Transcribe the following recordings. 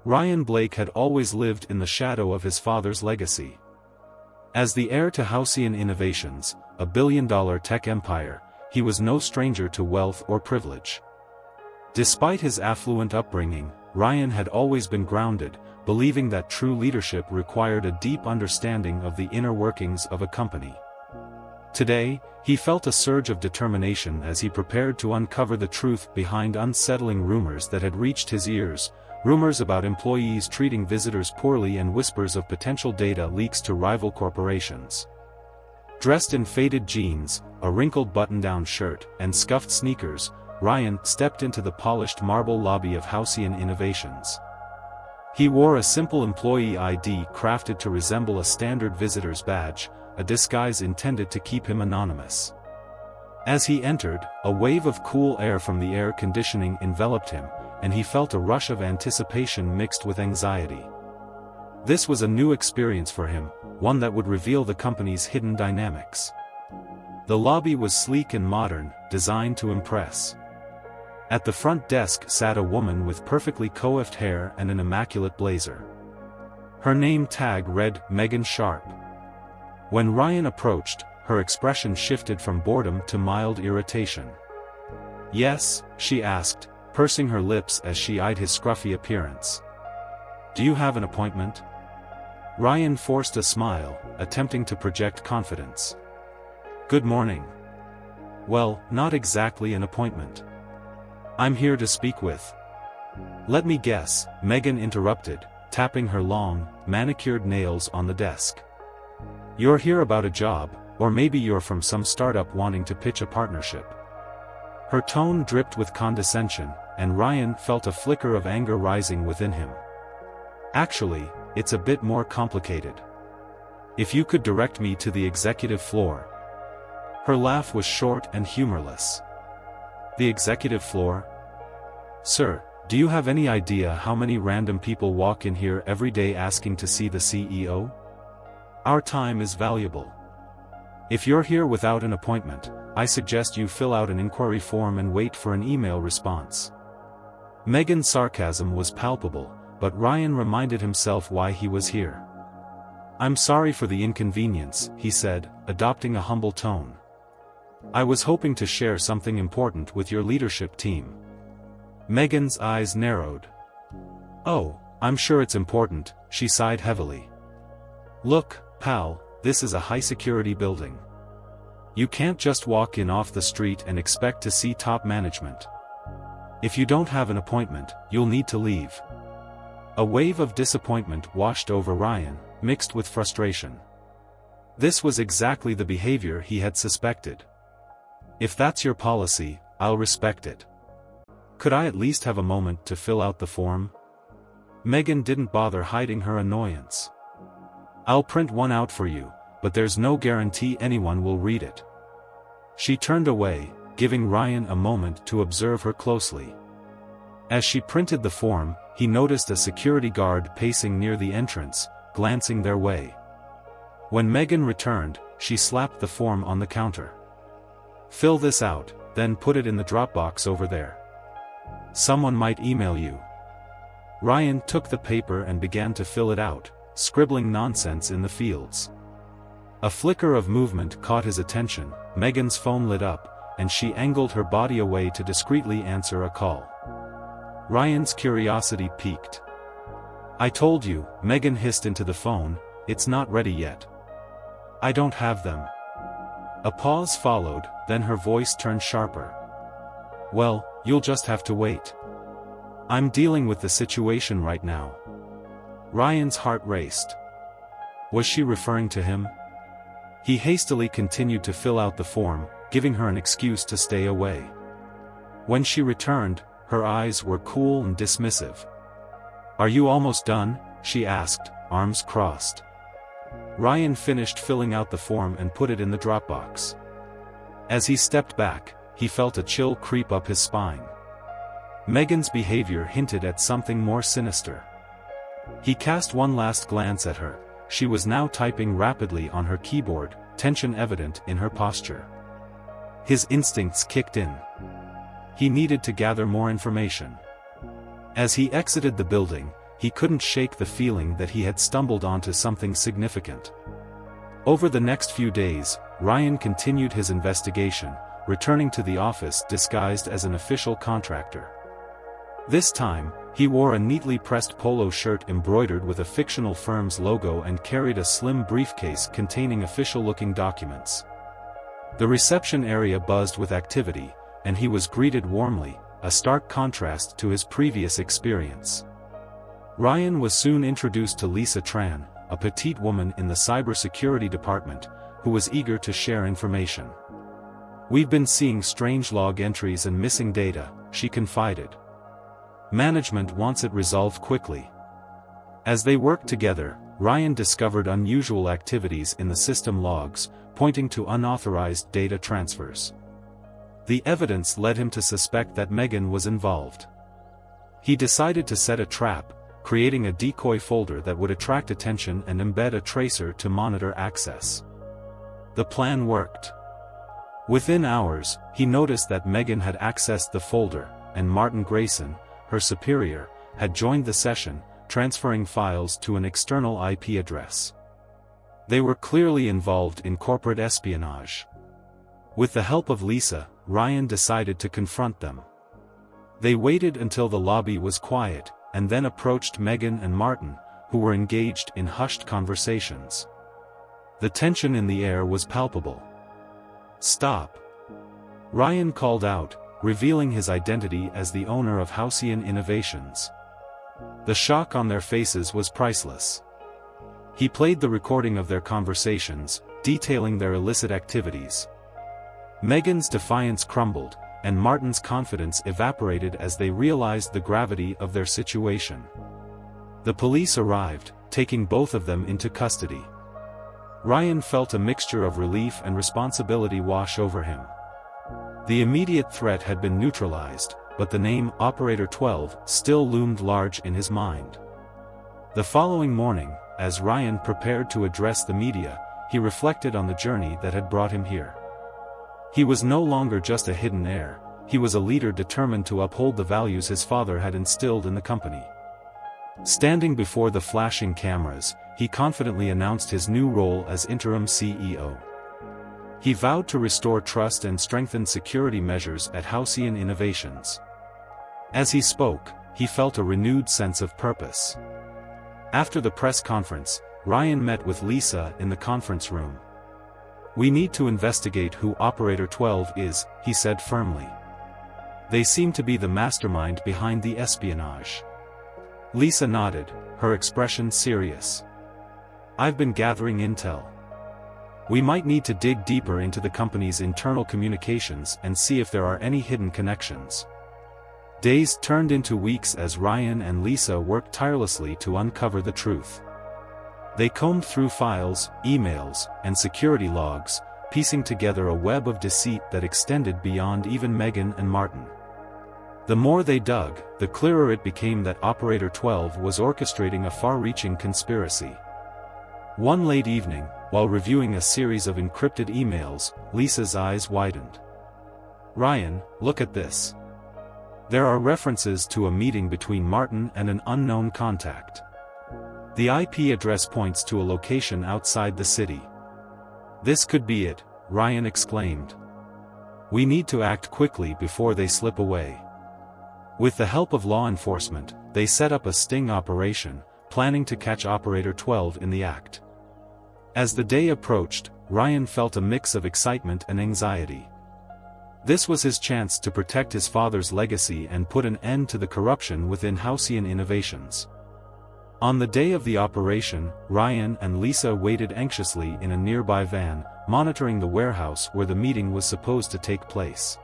Ryan Blake had always lived in the shadow of his father's legacy. As the heir to Halcyon Innovations, a billion-dollar tech empire, he was no stranger to wealth or privilege. Despite his affluent upbringing, Ryan had always been grounded, believing that true leadership required a deep understanding of the inner workings of a company. Today, he felt a surge of determination as he prepared to uncover the truth behind unsettling rumors that had reached his ears, rumors about employees treating visitors poorly and whispers of potential data leaks to rival corporations. Dressed in faded jeans, a wrinkled button-down shirt, and scuffed sneakers, Ryan stepped into the polished marble lobby of Halcyon Innovations. He wore a simple employee ID crafted to resemble a standard visitor's badge, a disguise intended to keep him anonymous. As he entered, a wave of cool air from the air conditioning enveloped him, and he felt a rush of anticipation mixed with anxiety. This was a new experience for him, one that would reveal the company's hidden dynamics. The lobby was sleek and modern, designed to impress. At the front desk sat a woman with perfectly coiffed hair and an immaculate blazer. Her name tag read Megan Sharp. When Ryan approached, her expression shifted from boredom to mild irritation. "Yes?" she asked, pursing her lips as she eyed his scruffy appearance. "Do you have an appointment?" Ryan forced a smile, attempting to project confidence. "Good morning." "Well, not exactly an appointment. I'm here to speak with—" "Let me guess," Megan interrupted, tapping her long, manicured nails on the desk. "You're here about a job, or maybe you're from some startup wanting to pitch a partnership." Her tone dripped with condescension, and Ryan felt a flicker of anger rising within him. "Actually, it's a bit more complicated. If you could direct me to the executive floor." Her laugh was short and humorless. "The executive floor? Sir, do you have any idea how many random people walk in here every day asking to see the CEO? Our time is valuable. If you're here without an appointment, I suggest you fill out an inquiry form and wait for an email response." Megan's sarcasm was palpable, but Ryan reminded himself why he was here. "I'm sorry for the inconvenience," he said, adopting a humble tone. "I was hoping to share something important with your leadership team." Megan's eyes narrowed. "Oh, I'm sure it's important," she sighed heavily. "Look, pal, this is a high-security building. You can't just walk in off the street and expect to see top management. If you don't have an appointment, you'll need to leave." A wave of disappointment washed over Ryan, mixed with frustration. This was exactly the behavior he had suspected. "If that's your policy, I'll respect it. Could I at least have a moment to fill out the form?" Megan didn't bother hiding her annoyance. "I'll print one out for you, but there's no guarantee anyone will read it." She turned away, giving Ryan a moment to observe her closely. As she printed the form, he noticed a security guard pacing near the entrance, glancing their way. When Megan returned, she slapped the form on the counter. "Fill this out, then put it in the Dropbox over there. Someone might email you." Ryan took the paper and began to fill it out, scribbling nonsense in the fields. A flicker of movement caught his attention. Megan's phone lit up, and she angled her body away to discreetly answer a call. Ryan's curiosity piqued. "I told you," Megan hissed into the phone, "it's not ready yet. I don't have them." A pause followed, then her voice turned sharper. "Well, you'll just have to wait. I'm dealing with the situation right now." Ryan's heart raced. Was she referring to him? He hastily continued to fill out the form, giving her an excuse to stay away. When she returned, her eyes were cool and dismissive. "Are you almost done?" she asked, arms crossed. Ryan finished filling out the form and put it in the Dropbox. As he stepped back, he felt a chill creep up his spine. Megan's behavior hinted at something more sinister. He cast one last glance at her. She was now typing rapidly on her keyboard, tension evident in her posture. His instincts kicked in. He needed to gather more information. As he exited the building, he couldn't shake the feeling that he had stumbled onto something significant. Over the next few days, Ryan continued his investigation, returning to the office disguised as an official contractor. This time, he wore a neatly pressed polo shirt embroidered with a fictional firm's logo and carried a slim briefcase containing official-looking documents. The reception area buzzed with activity, and he was greeted warmly, a stark contrast to his previous experience. Ryan was soon introduced to Lisa Tran, a petite woman in the cybersecurity department, who was eager to share information. "We've been seeing strange log entries and missing data," she confided. "Management wants it resolved quickly." As they worked together, Ryan discovered unusual activities in the system logs, pointing to unauthorized data transfers. The evidence led him to suspect that Megan was involved. He decided to set a trap, creating a decoy folder that would attract attention and embed a tracer to monitor access. The plan worked. Within hours, he noticed that Megan had accessed the folder, and Martin Grayson, her superior, had joined the session, transferring files to an external IP address. They were clearly involved in corporate espionage. With the help of Lisa, Ryan decided to confront them. They waited until the lobby was quiet, and then approached Megan and Martin, who were engaged in hushed conversations. The tension in the air was palpable. "Stop!" Ryan called out, revealing his identity as the owner of Halcyon Innovations. The shock on their faces was priceless. He played the recording of their conversations, detailing their illicit activities. Megan's defiance crumbled, and Martin's confidence evaporated as they realized the gravity of their situation. The police arrived, taking both of them into custody. Ryan felt a mixture of relief and responsibility wash over him. The immediate threat had been neutralized, but the name Operator 12 still loomed large in his mind. The following morning, as Ryan prepared to address the media, he reflected on the journey that had brought him here. He was no longer just a hidden heir, he was a leader determined to uphold the values his father had instilled in the company. Standing before the flashing cameras, he confidently announced his new role as interim CEO. He vowed to restore trust and strengthen security measures at Halcyon Innovations. As he spoke, he felt a renewed sense of purpose. After the press conference, Ryan met with Lisa in the conference room. "We need to investigate who Operator 12 is," he said firmly. "They seem to be the mastermind behind the espionage." Lisa nodded, her expression serious. "I've been gathering intel. We might need to dig deeper into the company's internal communications and see if there are any hidden connections." Days turned into weeks as Ryan and Lisa worked tirelessly to uncover the truth. They combed through files, emails, and security logs, piecing together a web of deceit that extended beyond even Megan and Martin. The more they dug, the clearer it became that Operator 12 was orchestrating a far-reaching conspiracy. One late evening, while reviewing a series of encrypted emails, Lisa's eyes widened. "Ryan, look at this. There are references to a meeting between Martin and an unknown contact. The IP address points to a location outside the city." "This could be it," Ryan exclaimed. "We need to act quickly before they slip away." With the help of law enforcement, they set up a sting operation, planning to catch Operator 12 in the act. As the day approached, Ryan felt a mix of excitement and anxiety. This was his chance to protect his father's legacy and put an end to the corruption within Halcyon Innovations. On the day of the operation, Ryan and Lisa waited anxiously in a nearby van, monitoring the warehouse where the meeting was supposed to take place.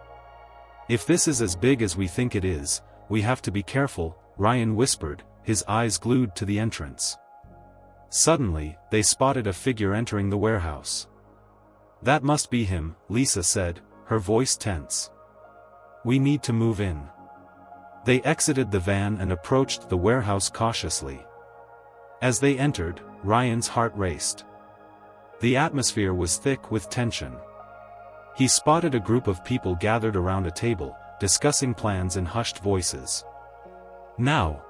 "If this is as big as we think it is, we have to be careful," Ryan whispered, his eyes glued to the entrance. Suddenly, they spotted a figure entering the warehouse. "That must be him," Lisa said, her voice tense. "We need to move in." They exited the van and approached the warehouse cautiously. As they entered, Ryan's heart raced. The atmosphere was thick with tension. He spotted a group of people gathered around a table, discussing plans in hushed voices. "Now,"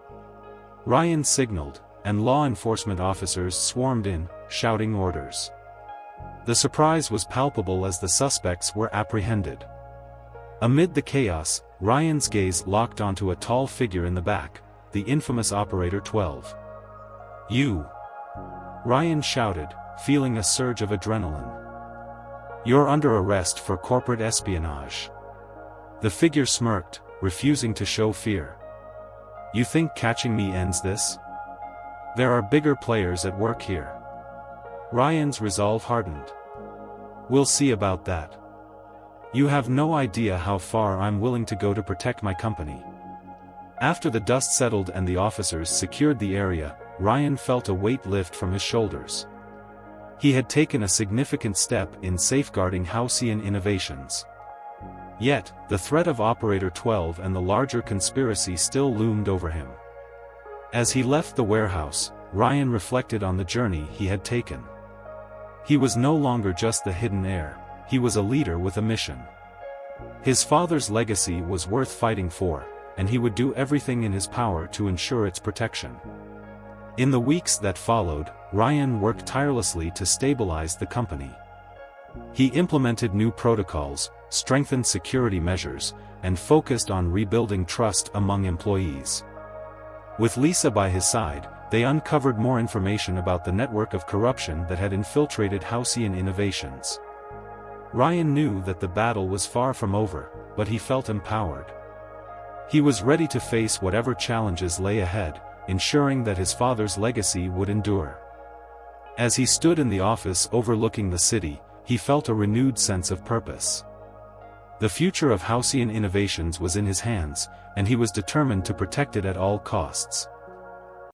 Ryan signaled, and law enforcement officers swarmed in, shouting orders. The surprise was palpable as the suspects were apprehended. Amid the chaos, Ryan's gaze locked onto a tall figure in the back, the infamous Operator 12. "You!" Ryan shouted, feeling a surge of adrenaline. "You're under arrest for corporate espionage." The figure smirked, refusing to show fear. "You think catching me ends this? There are bigger players at work here." Ryan's resolve hardened. "We'll see about that. You have no idea how far I'm willing to go to protect my company." After the dust settled and the officers secured the area, Ryan felt a weight lift from his shoulders. He had taken a significant step in safeguarding Halcyon Innovations. Yet, the threat of Operator 12 and the larger conspiracy still loomed over him. As he left the warehouse, Ryan reflected on the journey he had taken. He was no longer just the hidden heir, he was a leader with a mission. His father's legacy was worth fighting for, and he would do everything in his power to ensure its protection. In the weeks that followed, Ryan worked tirelessly to stabilize the company. He implemented new protocols, strengthened security measures, and focused on rebuilding trust among employees. With Lisa by his side, they uncovered more information about the network of corruption that had infiltrated Halcyon Innovations. Ryan knew that the battle was far from over, but he felt empowered. He was ready to face whatever challenges lay ahead, ensuring that his father's legacy would endure. As he stood in the office overlooking the city, he felt a renewed sense of purpose. The future of Halcyon Innovations was in his hands, and he was determined to protect it at all costs.